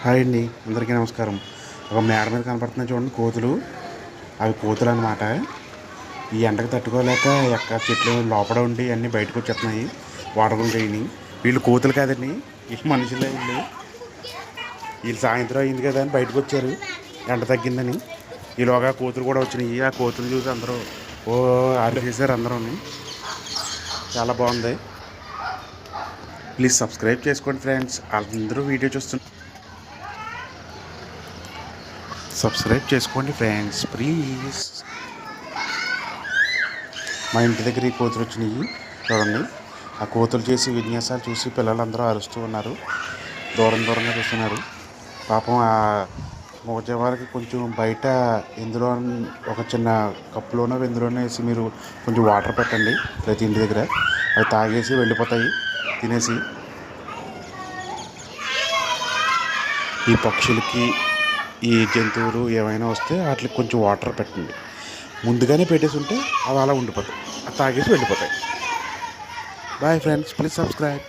Hi అండి, అందరికీ నమస్కారం. ఒక మేడ మీద కనపడుతున్నాయి చూడండి కోతులు. అవి కోతులు అన్నమాట. ఈ ఎండకు తట్టుకోలేక చెట్లు లోపల ఉండి అన్నీ బయటకు వచ్చేస్తున్నాయి. వాటర్ చేయని వీళ్ళు కోతులు కాదండి, ఈ మనుషులే. వీళ్ళు సాయంత్రం అయింది కదా అని బయటకు వచ్చారు, ఎండ తగ్గిందని. ఈలోగా కోతులు కూడా వచ్చినాయి. ఆ కోతులు చూసి అందరూ ఓ ఆరేసారు అందరూ. చాలా బాగుంది. ప్లీజ్ సబ్స్క్రైబ్ చేసుకోండి ఫ్రెండ్స్. అందరూ వీడియో చూస్తున్నారు. సబ్స్క్రైబ్ చేసుకోండి ఫ్రెండ్స్ ప్లీజ్. మా ఇంటి దగ్గర ఈ కోతులు వచ్చినాయి చూడండి. ఆ కోతులు చేసి విన్యాసాలు చూసి పిల్లలందరూ అరుస్తూ ఉన్నారు, దూరంగా చూస్తున్నారు. పాపం ఆ మూగజీవాలకి కొంచెం బయట ఎందులో ఒక చిన్న కప్పులోనో ఎందులోనో వేసి మీరు కొంచెం వాటర్ పెట్టండి ప్రతి ఇంటి దగ్గర. అవి తాగేసి వెళ్ళిపోతాయి తినేసి. ఈ పక్షులకి ఈ జంతువులు ఏమైనా వస్తే వాటికి కొంచెం వాటర్ పెట్టండి. ముందుగానే పెట్టేసి ఉంటే అవి అలా ఉండిపోతాయి, తాగేసి వెళ్ళిపోతాయి. Bye friends, please subscribe.